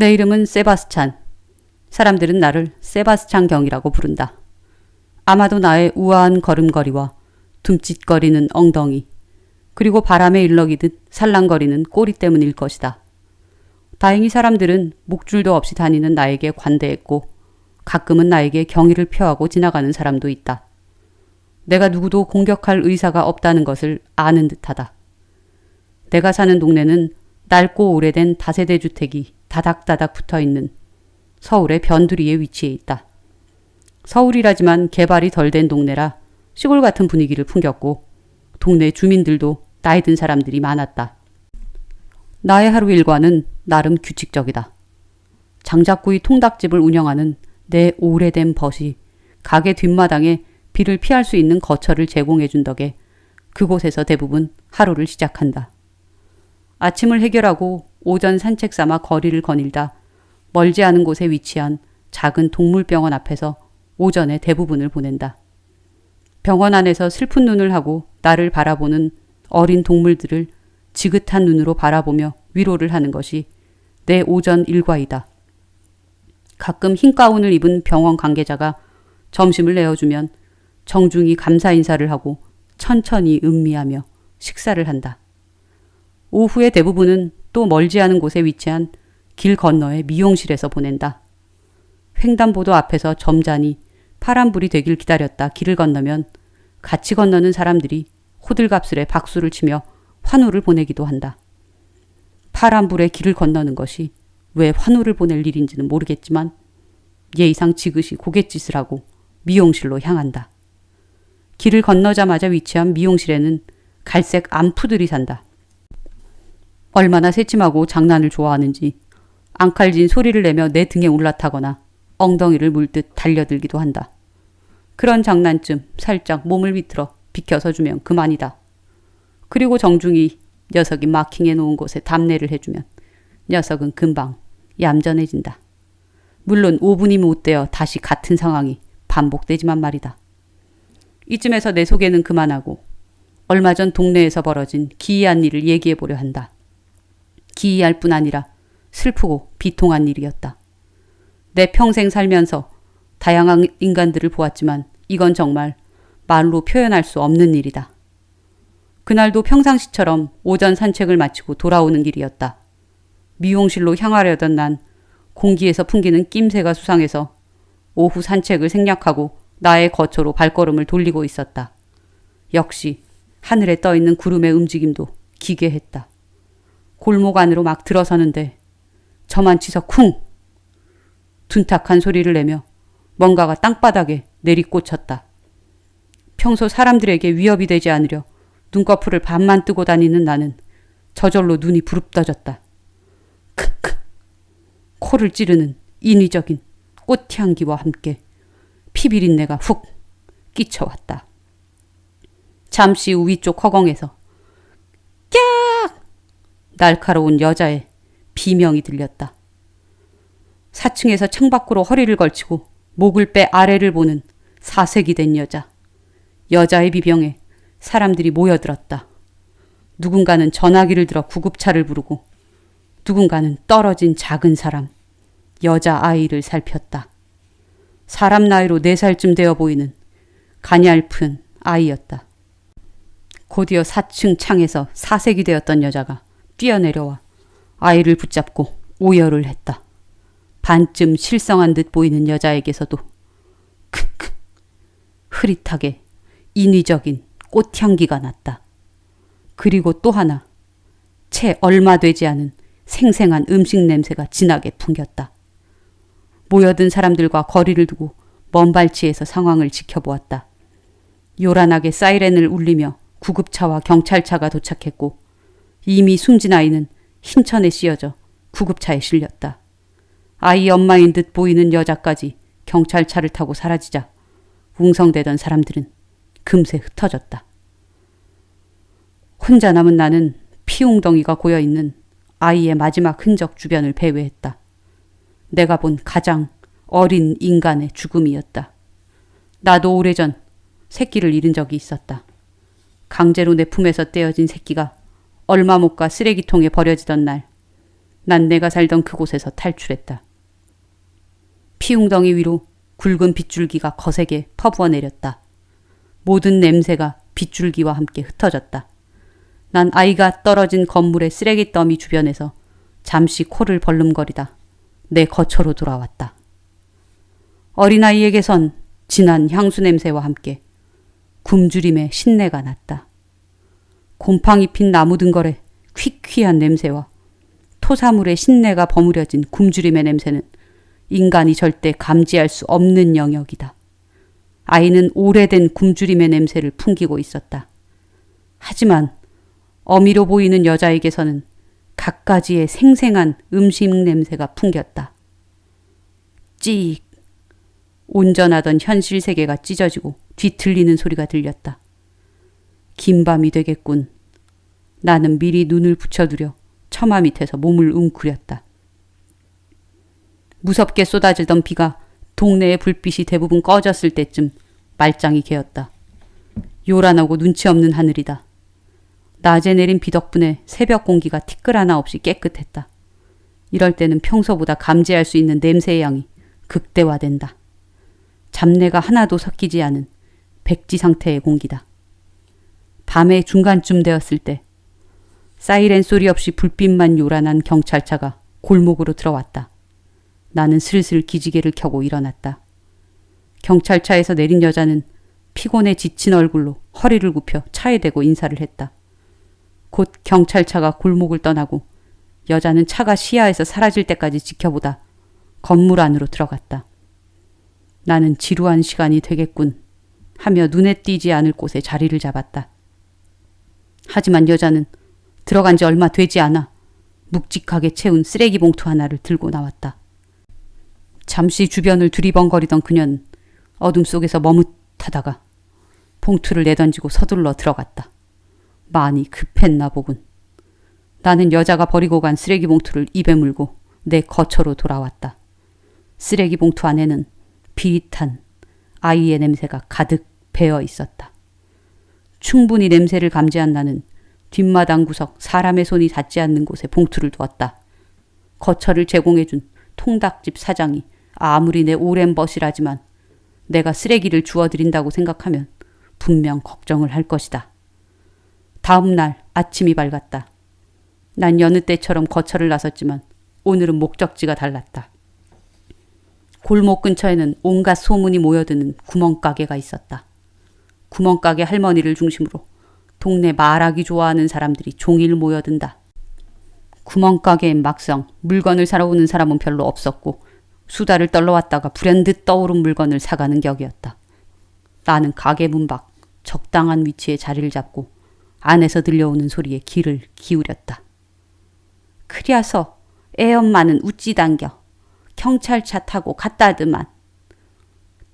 내 이름은 세바스찬. 사람들은 나를 세바스찬 경이라고 부른다. 아마도 나의 우아한 걸음걸이와 둠칫거리는 엉덩이, 그리고 바람에 일렁이듯 살랑거리는 꼬리 때문일 것이다. 다행히 사람들은 목줄도 없이 다니는 나에게 관대했고 가끔은 나에게 경의를 표하고 지나가는 사람도 있다. 내가 누구도 공격할 의사가 없다는 것을 아는 듯하다. 내가 사는 동네는 낡고 오래된 다세대 주택이 다닥다닥 붙어있는 서울의 변두리에 위치해 있다. 서울이라지만 개발이 덜 된 동네라 시골 같은 분위기를 풍겼고 동네 주민들도 나이 든 사람들이 많았다. 나의 하루 일과는 나름 규칙적이다. 장작구이 통닭집을 운영하는 내 오래된 벗이 가게 뒷마당에 비를 피할 수 있는 거처를 제공해준 덕에 그곳에서 대부분 하루를 시작한다. 아침을 해결하고 오전 산책 삼아 거리를 거닐다 멀지 않은 곳에 위치한 작은 동물병원 앞에서 오전의 대부분을 보낸다. 병원 안에서 슬픈 눈을 하고 나를 바라보는 어린 동물들을 지긋한 눈으로 바라보며 위로를 하는 것이 내 오전 일과이다. 가끔 흰 가운을 입은 병원 관계자가 점심을 내어주면 정중히 감사 인사를 하고 천천히 음미하며 식사를 한다. 오후의 대부분은 또 멀지 않은 곳에 위치한 길 건너의 미용실에서 보낸다. 횡단보도 앞에서 점잖이 파란불이 되길 기다렸다 길을 건너면 같이 건너는 사람들이 호들갑스레 박수를 치며 환호를 보내기도 한다. 파란불에 길을 건너는 것이 왜 환호를 보낼 일인지는 모르겠지만 예의상 지그시 고갯짓을 하고 미용실로 향한다. 길을 건너자마자 위치한 미용실에는 갈색 암푸들이 산다. 얼마나 새침하고 장난을 좋아하는지 앙칼진 소리를 내며 내 등에 올라타거나 엉덩이를 물듯 달려들기도 한다. 그런 장난쯤 살짝 몸을 비틀어 비켜서 주면 그만이다. 그리고 정중히 녀석이 마킹해 놓은 곳에 답례를 해주면 녀석은 금방 얌전해진다. 물론 5분이 못 되어 다시 같은 상황이 반복되지만 말이다. 이쯤에서 내 소개는 그만하고 얼마 전 동네에서 벌어진 기이한 일을 얘기해 보려 한다. 기이할 뿐 아니라 슬프고 비통한 일이었다. 내 평생 살면서 다양한 인간들을 보았지만 이건 정말 말로 표현할 수 없는 일이다. 그날도 평상시처럼 오전 산책을 마치고 돌아오는 길이었다. 미용실로 향하려던 난 공기에서 풍기는 낌새가 수상해서 오후 산책을 생략하고 나의 거처로 발걸음을 돌리고 있었다. 역시 하늘에 떠있는 구름의 움직임도 기괴했다. 골목 안으로 막 들어서는데 저만치서 쿵! 둔탁한 소리를 내며 뭔가가 땅바닥에 내리꽂혔다. 평소 사람들에게 위협이 되지 않으려 눈꺼풀을 반만 뜨고 다니는 나는 저절로 눈이 부릅떠졌다. 크크! 코를 찌르는 인위적인 꽃향기와 함께 피비린내가 훅 끼쳐왔다. 잠시 후 위쪽 허공에서 깍! 날카로운 여자의 비명이 들렸다. 4층에서 창밖으로 허리를 걸치고 목을 빼 아래를 보는 사색이 된 여자. 여자의 비명에 사람들이 모여들었다. 누군가는 전화기를 들어 구급차를 부르고 누군가는 떨어진 작은 사람, 여자아이를 살폈다. 사람 나이로 4살쯤 되어 보이는 가냘픈 아이였다. 곧이어 4층 창에서 사색이 되었던 여자가 뛰어내려와 아이를 붙잡고 오열을 했다. 반쯤 실성한 듯 보이는 여자에게서도 크크 흐릿하게 인위적인 꽃향기가 났다. 그리고 또 하나 채 얼마 되지 않은 생생한 음식 냄새가 진하게 풍겼다. 모여든 사람들과 거리를 두고 먼 발치에서 상황을 지켜보았다. 요란하게 사이렌을 울리며 구급차와 경찰차가 도착했고 이미 숨진 아이는 흰천에 씌어져 구급차에 실렸다. 아이 엄마인 듯 보이는 여자까지 경찰차를 타고 사라지자 웅성대던 사람들은 금세 흩어졌다. 혼자 남은 나는 피웅덩이가 고여있는 아이의 마지막 흔적 주변을 배회했다. 내가 본 가장 어린 인간의 죽음이었다. 나도 오래전 새끼를 잃은 적이 있었다. 강제로 내 품에서 떼어진 새끼가 얼마 못 가 쓰레기통에 버려지던 날 난 내가 살던 그곳에서 탈출했다. 피웅덩이 위로 굵은 빗줄기가 거세게 퍼부어 내렸다. 모든 냄새가 빗줄기와 함께 흩어졌다. 난 아이가 떨어진 건물의 쓰레기 더미 주변에서 잠시 코를 벌름거리다 내 거처로 돌아왔다. 어린아이에게선 진한 향수 냄새와 함께 굶주림의 신내가 났다. 곰팡이 핀 나무 등걸의 퀴퀴한 냄새와 토사물의 신내가 버무려진 굶주림의 냄새는 인간이 절대 감지할 수 없는 영역이다. 아이는 오래된 굶주림의 냄새를 풍기고 있었다. 하지만 어미로 보이는 여자에게서는 갖가지의 생생한 음식 냄새가 풍겼다. 찌익. 온전하던 현실 세계가 찢어지고 뒤틀리는 소리가 들렸다. 긴 밤이 되겠군. 나는 미리 눈을 붙여두려 처마 밑에서 몸을 웅크렸다. 무섭게 쏟아지던 비가 동네의 불빛이 대부분 꺼졌을 때쯤 말짱이 개었다. 요란하고 눈치 없는 하늘이다. 낮에 내린 비 덕분에 새벽 공기가 티끌 하나 없이 깨끗했다. 이럴 때는 평소보다 감지할 수 있는 냄새의 양이 극대화된다. 잡내가 하나도 섞이지 않은 백지 상태의 공기다. 밤의 중간쯤 되었을 때 사이렌 소리 없이 불빛만 요란한 경찰차가 골목으로 들어왔다. 나는 슬슬 기지개를 켜고 일어났다. 경찰차에서 내린 여자는 피곤해 지친 얼굴로 허리를 굽혀 차에 대고 인사를 했다. 곧 경찰차가 골목을 떠나고 여자는 차가 시야에서 사라질 때까지 지켜보다 건물 안으로 들어갔다. 나는 지루한 시간이 되겠군 하며 눈에 띄지 않을 곳에 자리를 잡았다. 하지만 여자는 들어간 지 얼마 되지 않아 묵직하게 채운 쓰레기 봉투 하나를 들고 나왔다. 잠시 주변을 두리번거리던 그녀는 어둠 속에서 머뭇하다가 봉투를 내던지고 서둘러 들어갔다. 많이 급했나 보군. 나는 여자가 버리고 간 쓰레기 봉투를 입에 물고 내 거처로 돌아왔다. 쓰레기 봉투 안에는 비릿한 아이의 냄새가 가득 배어 있었다. 충분히 냄새를 감지한 나는 뒷마당 구석 사람의 손이 닿지 않는 곳에 봉투를 두었다. 거처를 제공해준 통닭집 사장이 아무리 내 오랜 벗이라지만 내가 쓰레기를 주워드린다고 생각하면 분명 걱정을 할 것이다. 다음 날 아침이 밝았다. 난 여느 때처럼 거처를 나섰지만 오늘은 목적지가 달랐다. 골목 근처에는 온갖 소문이 모여드는 구멍가게가 있었다. 구멍가게 할머니를 중심으로 동네 말하기 좋아하는 사람들이 종일 모여든다. 구멍가게엔 막상 물건을 사러 오는 사람은 별로 없었고 수다를 떨러 왔다가 불현듯 떠오른 물건을 사가는 격이었다. 나는 가게 문 밖 적당한 위치에 자리를 잡고 안에서 들려오는 소리에 귀를 기울였다. 그려서 애엄마는 우찌 당겨 경찰차 타고 갔다드만.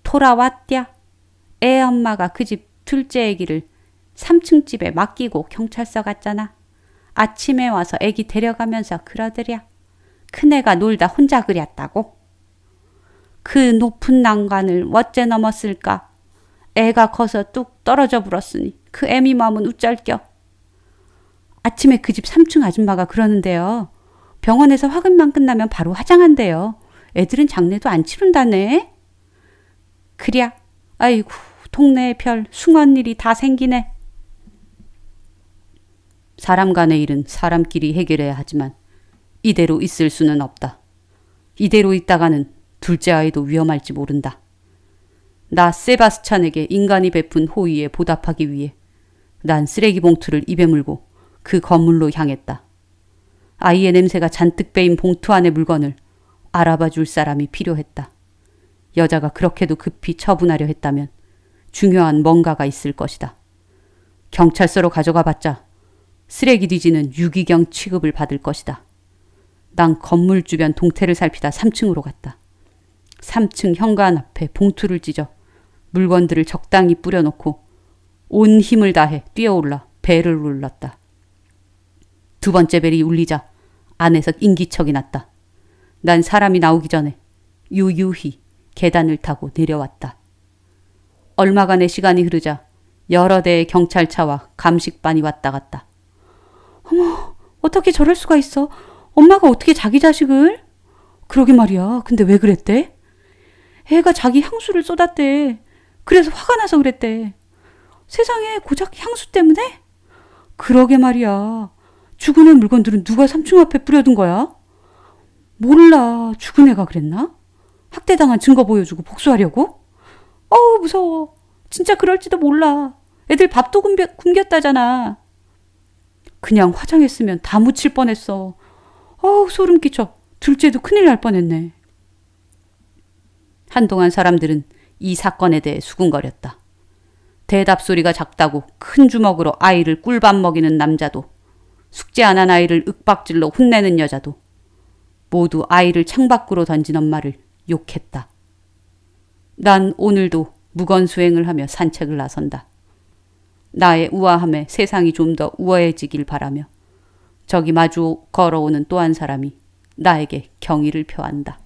돌아왔랴. 애엄마가 그 집 둘째 애기를 3층 집에 맡기고 경찰서 갔잖아. 아침에 와서 애기 데려가면서 그러더랴. 큰애가 놀다 혼자 그렸다고. 그 높은 난간을 어째 넘었을까. 애가 커서 뚝 떨어져 불었으니 그 애미 마음은 우쩔겨. 아침에 그 집 3층 아줌마가 그러는데요. 병원에서 확인만 끝나면 바로 화장한대요. 애들은 장례도 안 치른다네. 그랴. 아이고 동네에 별 숭한 일이 다 생기네. 사람 간의 일은 사람끼리 해결해야 하지만 이대로 있을 수는 없다. 이대로 있다가는 둘째 아이도 위험할지 모른다. 나 세바스찬에게 인간이 베푼 호의에 보답하기 위해 난 쓰레기 봉투를 입에 물고 그 건물로 향했다. 아이의 냄새가 잔뜩 배인 봉투 안의 물건을 알아봐 줄 사람이 필요했다. 여자가 그렇게도 급히 처분하려 했다면 중요한 뭔가가 있을 것이다. 경찰서로 가져가 봤자 쓰레기 뒤지는 유기경 취급을 받을 것이다. 난 건물 주변 동태를 살피다 3층으로 갔다. 3층 현관 앞에 봉투를 찢어 물건들을 적당히 뿌려놓고 온 힘을 다해 뛰어올라 벨을 눌렀다. 두 번째 벨이 울리자 안에서 인기척이 났다. 난 사람이 나오기 전에 유유히 계단을 타고 내려왔다. 얼마간의 시간이 흐르자 여러 대의 경찰차와 감식반이 왔다 갔다. 어머, 어떻게 저럴 수가 있어? 엄마가 어떻게 자기 자식을? 그러게 말이야. 근데 왜 그랬대? 애가 자기 향수를 쏟았대. 그래서 화가 나서 그랬대. 세상에 고작 향수 때문에? 그러게 말이야. 죽은 애 물건들은 누가 삼촌 앞에 뿌려둔 거야? 몰라. 죽은 애가 그랬나? 학대당한 증거 보여주고 복수하려고? 어우 무서워. 진짜 그럴지도 몰라. 애들 밥도 굶겼다잖아. 그냥 화장했으면 다 묻힐 뻔했어. 어우 소름 끼쳐. 둘째도 큰일 날 뻔했네. 한동안 사람들은 이 사건에 대해 수군거렸다. 대답 소리가 작다고 큰 주먹으로 아이를 꿀밥 먹이는 남자도, 숙제 안 한 아이를 윽박질러 혼내는 여자도, 모두 아이를 창밖으로 던진 엄마를 욕했다. 난 오늘도 무건수행을 하며 산책을 나선다. 나의 우아함에 세상이 좀 더 우아해지길 바라며 저기 마주 걸어오는 또 한 사람이 나에게 경의를 표한다.